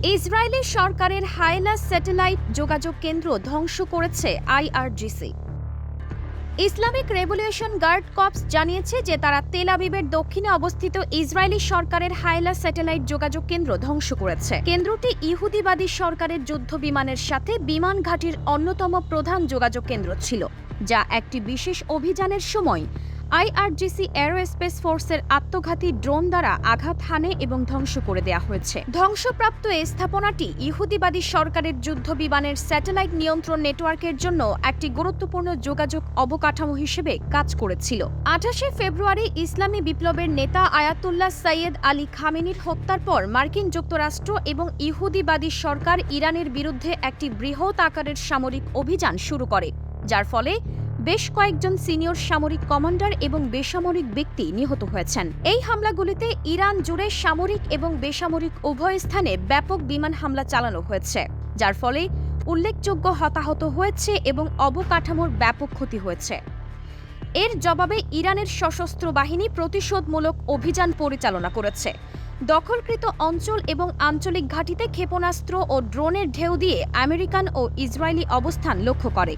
Israeli সরকারের হাইলাস satellite যোগাযোগ কেন্দ্র ধ্বংস করেছে IRGC. Islamic revolution guard corps জানিয়েছে যে তারা তেল আবিবের দক্ষিণে অবস্থিত ইসরায়েলি সরকারের হাইলাস স্যাটেলাইট যোগাযোগ কেন্দ্র ধ্বংস করেছে। কেন্দ্রটি ইহুদিবাদী সরকারের যুদ্ধ বিমানের সাথে বিমান ঘাঁটির অন্যতম প্রধান যোগাযোগ কেন্দ্র ছিল, যা একটি বিশেষ অভিযানের সময় আইআরজিসি এরোস্পেস ফোর্সের আত্মঘাতী ড্রোন দ্বারা আঘাত হানে এবং ধ্বংস করে দেওয়া হয়েছে। ধ্বংসপ্রাপ্ত এই স্থাপনাটি ইহুদিবাদী সরকারের যুদ্ধ বিমানের স্যাটেলাইট নিয়ন্ত্রণ নেটওয়ার্কের জন্য একটি গুরুত্বপূর্ণ যোগাযোগ অবকাঠামো হিসেবে কাজ করেছিল। 28 ফেব্রুয়ারি ইসলামী বিপ্লবের নেতা আয়াতুল্লাহ সৈয়দ আলী খামেনির হত্যার পর মার্কিন যুক্তরাষ্ট্র এবং ইহুদিবাদী সরকার ইরানের বিরুদ্ধে একটি বৃহৎ আকারের সামরিক অভিযান শুরু করে, যার ফলে বেশ কয়েকজন সিনিয়র সামরিক কমান্ডার এবং বেসামরিক ব্যক্তি নিহত হয়েছেন। এই হামলাগুলিতে ইরান জুড়ে সামরিক এবং বেসামরিক উভয় স্থানে ব্যাপক বিমান হামলা চালানো হয়েছে, যার ফলে উল্লেখযোগ্য হতাহত হয়েছে এবং অবকাঠামোর ব্যাপক ক্ষতি হয়েছে। এর জবাবে ইরানের সশস্ত্র বাহিনী প্রতিশোধমূলক অভিযান পরিচালনা করেছে। দখলকৃত অঞ্চল এবং আঞ্চলিক ঘাঁটিতে ক্ষেপণাস্ত্র ও ড্রোনের ঢেউ দিয়ে আমেরিকান ও ইসরায়েলি অবস্থান লক্ষ্য করে।